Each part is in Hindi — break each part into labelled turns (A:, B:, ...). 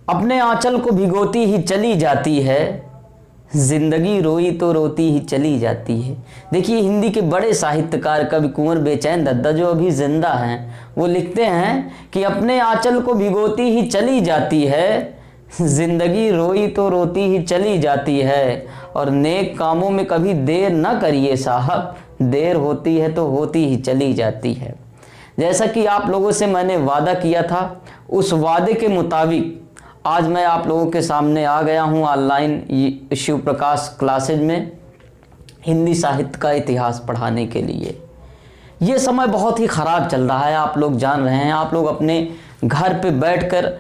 A: अपने आंचल को भिगोती ही चली जाती है, जिंदगी रोई तो रोती ही चली जाती है। देखिए हिंदी के बड़े साहित्यकार कवि कुंवर बेचैन दत्ता जो अभी जिंदा हैं, वो लिखते हैं कि अपने आंचल को भिगोती ही चली जाती है, जिंदगी रोई तो रोती ही चली जाती है, और नेक कामों में कभी देर न करिए साहब, देर होती है तो होती ही चली जाती है। जैसा कि आप लोगों से मैंने वादा किया था, उस वादे के मुताबिक आज मैं आप लोगों के सामने आ गया हूँ ऑनलाइन शिव प्रकाश क्लासेज में हिंदी साहित्य का इतिहास पढ़ाने के लिए। ये समय बहुत ही ख़राब चल रहा है, आप लोग जान रहे हैं। आप लोग अपने घर पे बैठकर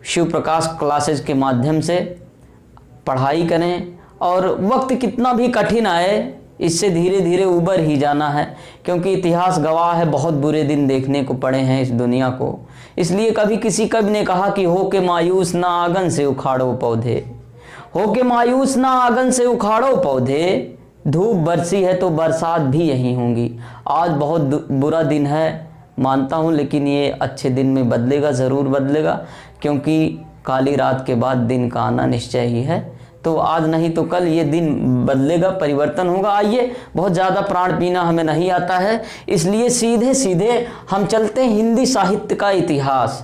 A: शिव प्रकाश क्लासेज के माध्यम से पढ़ाई करें, और वक्त कितना भी कठिन आए इससे धीरे धीरे उबर ही जाना है, क्योंकि इतिहास गवाह है बहुत बुरे दिन देखने को पड़े हैं इस दुनिया को। इसलिए कभी किसी कवि ने कहा कि हो के मायूस ना आंगन से उखाड़ो पौधे, हो के मायूस ना आंगन से उखाड़ो पौधे, धूप बरसी है तो बरसात भी यहीं होंगी। आज बहुत बुरा दिन है मानता हूँ, लेकिन ये अच्छे दिन में बदलेगा, ज़रूर बदलेगा, क्योंकि काली रात के बाद दिन का आना निश्चय ही है। तो आज नहीं तो कल ये दिन बदलेगा, परिवर्तन होगा। आइए, बहुत ज़्यादा प्राण पीना हमें नहीं आता है, इसलिए सीधे सीधे हम चलते हैं हिंदी साहित्य का इतिहास।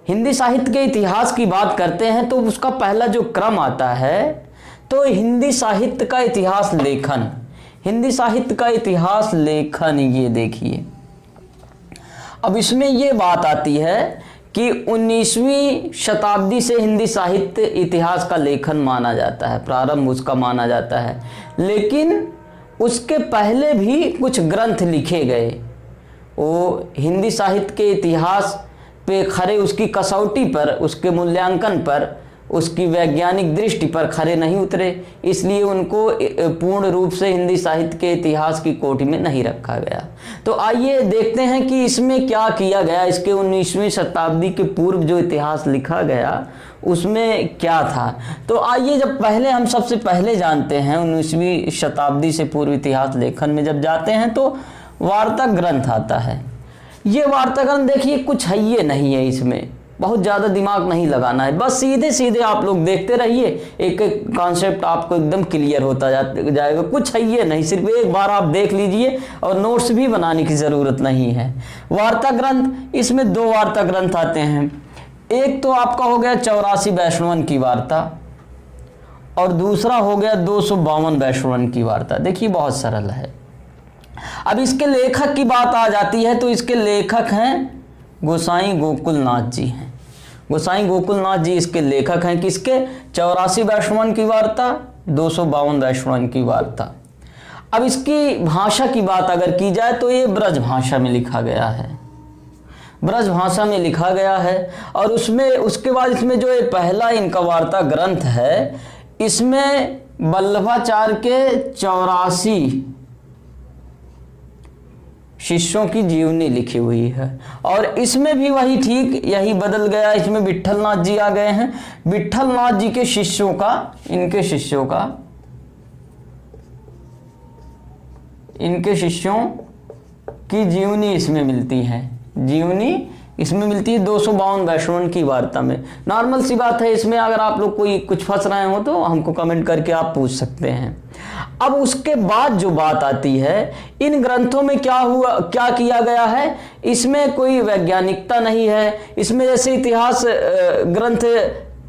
A: हिंदी साहित्य के इतिहास की बात करते हैं तो उसका पहला जो क्रम आता है तो हिंदी साहित्य का इतिहास लेखन। हिंदी साहित्य का इतिहास लेखन, ये देखिए, अब इसमें ये बात आती है कि 19वीं शताब्दी से हिंदी साहित्य इतिहास का लेखन माना जाता है, प्रारंभ उसका माना जाता है। लेकिन उसके पहले भी कुछ ग्रंथ लिखे गए, वो हिंदी साहित्य के इतिहास पे खरे उसकी कसौटी पर, उसके मूल्यांकन पर, उसकी वैज्ञानिक दृष्टि पर खरे नहीं उतरे, इसलिए उनको पूर्ण रूप से हिंदी साहित्य के इतिहास की कोटि में नहीं रखा गया। तो आइए देखते हैं कि इसमें क्या किया गया। इसके 19वीं शताब्दी के पूर्व जो इतिहास लिखा गया उसमें क्या था। तो आइए, जब पहले हम सबसे पहले जानते हैं 19वीं शताब्दी से पूर्व इतिहास लेखन में जब जाते हैं तो वार्ता ग्रंथ आता है। ये वार्ता ग्रंथ देखिए कुछ है ये नहीं है, इसमें बहुत ज़्यादा दिमाग नहीं लगाना है, बस सीधे सीधे आप लोग देखते रहिए, एक एक कॉन्सेप्ट आपको एकदम क्लियर होता जाएगा। कुछ है ये नहीं, सिर्फ एक बार आप देख लीजिए और नोट्स भी बनाने की ज़रूरत नहीं है। वार्ता ग्रंथ, इसमें दो वार्ता ग्रंथ आते हैं। एक तो आपका हो गया 84 वैष्णवन की वार्ता, और दूसरा हो गया 252 वैष्णवन की वार्ता। देखिए बहुत सरल है। अब इसके लेखक की बात आ जाती है तो इसके लेखक हैं गोसाई गोकुलनाथ जी हैं। गोसाई गोकुलनाथ जी इसके लेखक हैं। किसके? 84 वैष्णवन की वार्ता, 252 वैष्णवन की वार्ता। अब इसकी भाषा की बात अगर की जाए तो ये ब्रज भाषा में लिखा गया है, ब्रज भाषा में लिखा गया है। और उसमें उसके बाद इसमें जो ये पहला इनका वार्ता ग्रंथ है, इसमें वल्लभाचार्य के 84 शिष्यों की जीवनी लिखी हुई है। और इसमें भी वही ठीक यही बदल गया, इसमें विट्ठलनाथ जी आ गए हैं। विट्ठलनाथ जी के शिष्यों का, इनके शिष्यों की जीवनी इसमें मिलती है, जीवनी इसमें मिलती है 252 वैष्णवन की वार्ता में। नॉर्मल सी बात है, इसमें अगर आप लोग कोई कुछ फंस रहे हो तो हमको कमेंट करके आप पूछ सकते हैं। अब उसके बाद जो बात आती है, इन ग्रंथों में क्या हुआ, क्या किया गया है, इसमें कोई वैज्ञानिकता नहीं है। इसमें जैसे इतिहास ग्रंथ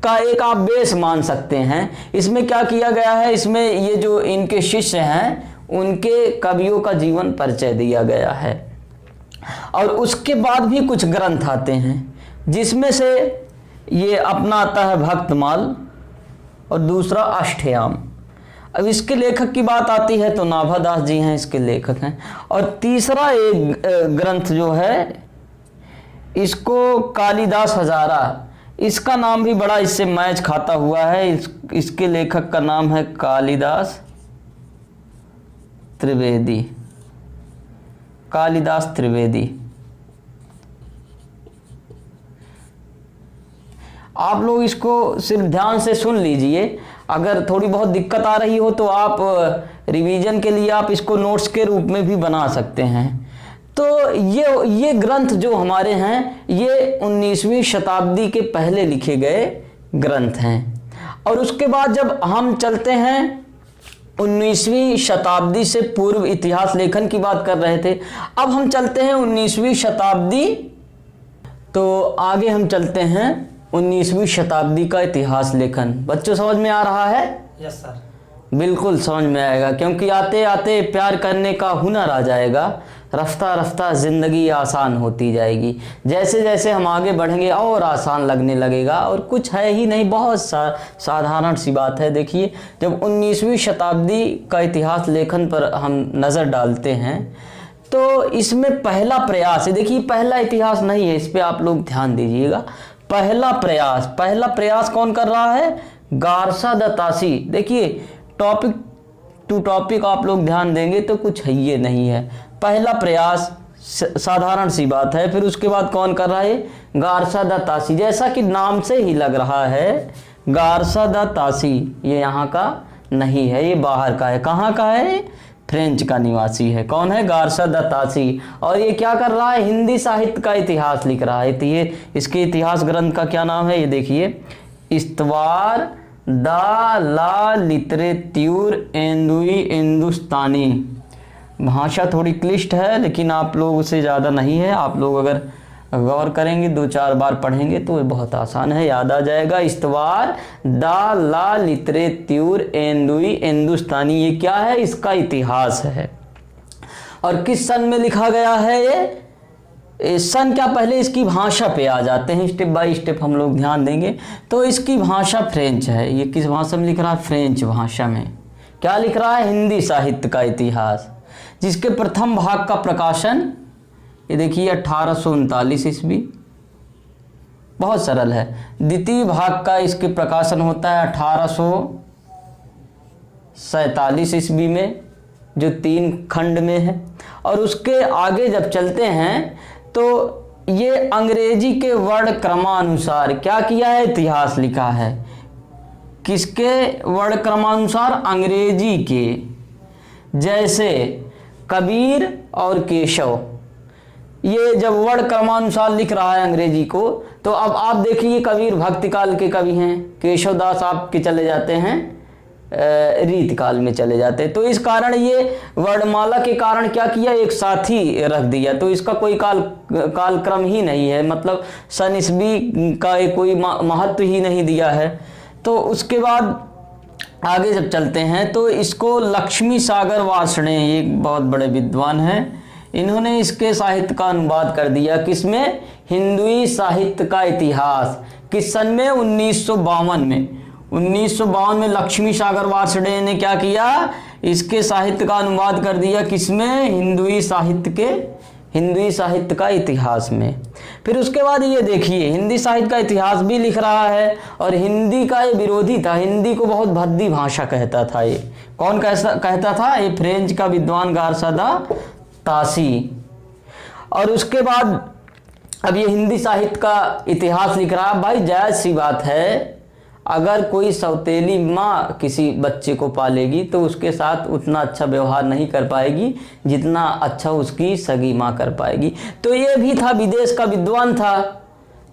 A: का एक आप बेस मान सकते हैं, इसमें क्या किया गया है, इसमें ये जो इनके शिष्य हैं उनके कवियों का जीवन परिचय दिया गया है। और उसके बाद भी कुछ ग्रंथ आते हैं, जिसमें से ये अपना आता है भक्तमाल और दूसरा अष्टयाम। अब इसके लेखक की बात आती है तो नाभादास जी हैं इसके लेखक हैं। और तीसरा एक ग्रंथ जो है, इसको कालिदास हजारा, इसका नाम भी बड़ा इससे मैच खाता हुआ है। इसके लेखक का नाम है कालिदास त्रिवेदी, कालिदास त्रिवेदी। आप लोग इसको सिर्फ ध्यान से सुन लीजिए, अगर थोड़ी बहुत दिक्कत आ रही हो तो आप रिवीजन के लिए आप इसको नोट्स के रूप में भी बना सकते हैं। तो ये ग्रंथ जो हमारे हैं ये 19वीं शताब्दी के पहले लिखे गए ग्रंथ हैं। और उसके बाद जब हम चलते हैं 19वीं शताब्दी से पूर्व इतिहास लेखन की बात कर रहे थे, अब हम चलते हैं 19वीं शताब्दी, तो आगे हम चलते हैं 19वीं शताब्दी का इतिहास लेखन। बच्चों समझ में आ रहा है?
B: Yes sir.
A: बिल्कुल समझ में आएगा, क्योंकि आते आते प्यार करने का हुनर आ जाएगा, रफ्ता रफ्ता ज़िंदगी आसान होती जाएगी। जैसे जैसे हम आगे बढ़ेंगे और आसान लगने लगेगा, और कुछ है ही नहीं, बहुत साधारण सी बात है। देखिए, जब 19वीं शताब्दी का इतिहास लेखन पर हम नज़र डालते हैं तो इसमें पहला प्रयास है। देखिए, पहला इतिहास नहीं है, इस पर आप लोग ध्यान दीजिएगा। पहला प्रयास कौन कर रहा है? गारसा द तासी। देखिए, टॉपिक टू टॉपिक आप लोग ध्यान देंगे तो कुछ है ये नहीं है। पहला प्रयास साधारण सी बात है, फिर उसके बाद कौन कर रहा है? गारसा द तासी। जैसा कि नाम से ही लग रहा है, गारसा द तासी ये यहाँ का नहीं है, ये बाहर का है। कहाँ का है? फ्रेंच का निवासी है। कौन है? गारसा द तासी। और ये क्या कर रहा है? हिंदी साहित्य का इतिहास लिख रहा है। तो ये इसके इतिहास ग्रंथ का क्या नाम है? ये देखिए, इस्तवार दा ला लिटरेट्यूर एंदुई हिंदुस्तानी। भाषा थोड़ी क्लिष्ट है, लेकिन आप लोगों से ज़्यादा नहीं है। आप लोग अगर गौर करेंगे, 2-4 बार पढ़ेंगे तो ये बहुत आसान है, याद आ जाएगा। इस्तवार दा ला लिटरेट्यूर एंदुई हिंदुस्तानी, ये क्या है? इसका इतिहास है। और किस सन में लिखा गया है ये? सन क्या, पहले इसकी भाषा पे आ जाते हैं, स्टेप बाय स्टेप हम लोग ध्यान देंगे। तो इसकी भाषा फ्रेंच है। ये किस भाषा में लिख रहा है? फ्रेंच भाषा में। क्या लिख रहा है? हिंदी साहित्य का इतिहास, जिसके प्रथम भाग का प्रकाशन ये देखिए 1839 ईस्वी। बहुत सरल है। द्वितीय भाग का इसके प्रकाशन होता है 1847 ईस्वी में, जो 3 खंड में है। और उसके आगे जब चलते हैं तो ये अंग्रेजी के वर्ण क्रमानुसार क्या किया है? इतिहास लिखा है। किसके वर्ण क्रमानुसार? अंग्रेजी के। जैसे कबीर और केशव, ये जब वर्ण क्रमानुसार लिख रहा है अंग्रेजी को, तो अब आप देखिए, कबीर भक्ति काल के कवि हैं, केशव दास आपके चले जाते हैं रीत काल में चले जाते हैं। तो इस कारण ये वर्णमाला के कारण क्या किया? एक साथ ही रख दिया। तो इसका कोई कालक्रम ही नहीं है, मतलब सन ईस्वी का कोई महत्व ही नहीं दिया है। तो उसके बाद आगे जब चलते हैं तो इसको लक्ष्मी सागर वार्ष्णेय, ये बहुत बड़े विद्वान हैं, इन्होंने इसके साहित्य का अनुवाद कर दिया। किसमें? हिंदुई साहित्य का इतिहास। किस सन में? 1952 में। 1952 में लक्ष्मी सागर वार्ष्णेय ने क्या किया? इसके साहित्य का अनुवाद कर दिया। किसमें? हिंदुई साहित्य का इतिहास में। फिर उसके बाद ये देखिए, हिंदी साहित्य का इतिहास भी लिख रहा है, और हिंदी का ये विरोधी था। हिंदी को बहुत भद्दी भाषा कहता था। ये कौन कहता था? ये फ्रेंच का विद्वान गारसा द तासी। और उसके बाद अब ये हिंदी साहित्य का इतिहास लिख रहा है। भाई जायज़ सी बात है, अगर कोई सौतेली माँ किसी बच्चे को पालेगी तो उसके साथ उतना अच्छा व्यवहार नहीं कर पाएगी जितना अच्छा उसकी सगी माँ कर पाएगी। तो ये भी था, विदेश का विद्वान था,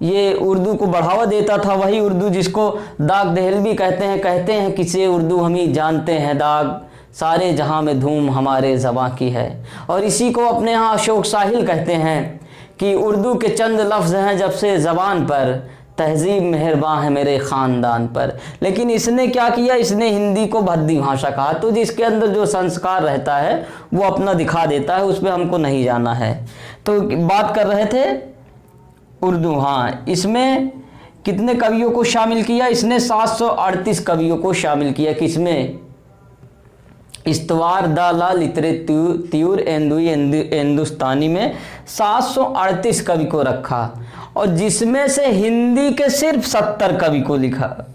A: ये उर्दू को बढ़ावा देता था। वही उर्दू जिसको दाग दहलवी कहते हैं किसे उर्दू हम ही जानते हैं दाग, सारे जहाँ में धूम हमारे ज़बां की है। और इसी को अपने यहाँ अशोक साहिल कहते हैं कि उर्दू के चंद लफ्ज़ हैं जब से ज़बान पर, तहजीब मेहरबान है मेरे ख़ानदान पर। लेकिन इसने क्या किया? इसने हिंदी को भद्दी भाषा कहा। तो जिसके अंदर जो संस्कार रहता है वो अपना दिखा देता है, उस पर हमको नहीं जाना है। तो बात कर रहे थे उर्दू। हाँ, इसमें कितने कवियों को शामिल किया? इसने 738 कवियों को शामिल किया। किसमें? इस्तवार द ला लिटरेट्यूर एंदुई हिंदुस्तानी में 738 कवि को रखा, और जिसमें से हिंदी के सिर्फ 70 कवि को लिखा।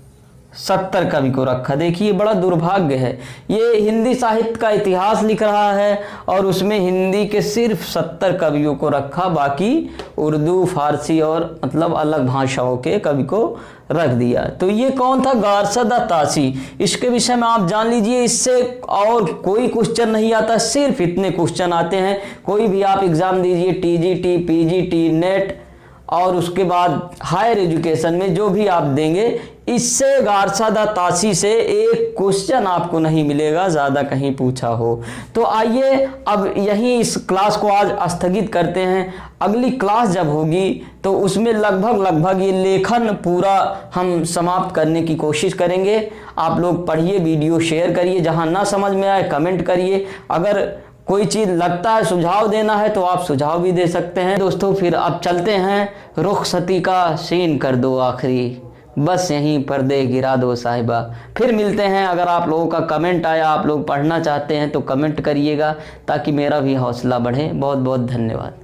A: 70 कवि को रखा। देखिए बड़ा दुर्भाग्य है। ये हिंदी साहित्य का इतिहास लिख रहा है और उसमें हिंदी के सिर्फ 70 कवियों को रखा, बाकी उर्दू, फारसी और मतलब अलग भाषाओं के कवि को रख दिया। तो ये कौन था? गारसदा तासी। इसके विषय में आप जान लीजिए, इससे और कोई क्वेश्चन नहीं आता, सिर्फ इतने क्वेश्चन आते हैं। कोई भी आप एग्जाम दीजिए, टीजीटी, पीजीटी, नेट और उसके बाद हायर एजुकेशन में जो भी आप देंगे, इससे गारसदा तासी से एक क्वेश्चन आपको नहीं मिलेगा, ज़्यादा कहीं पूछा हो। तो आइए अब यहीं इस क्लास को आज स्थगित करते हैं। अगली क्लास जब होगी तो उसमें लगभग ये लेखन पूरा हम समाप्त करने की कोशिश करेंगे। आप लोग पढ़िए, वीडियो शेयर करिए, जहाँ ना समझ में आए कमेंट करिए। अगर कोई चीज़ लगता है सुझाव देना है तो आप सुझाव भी दे सकते हैं। दोस्तों फिर अब चलते हैं, रुखसती का सीन कर दो आखिरी, बस यहीं पर्दे गिरा दो साहिबा। फिर मिलते हैं। अगर आप लोगों का कमेंट आया, आप लोग पढ़ना चाहते हैं तो कमेंट करिएगा ताकि मेरा भी हौसला बढ़े। बहुत बहुत धन्यवाद।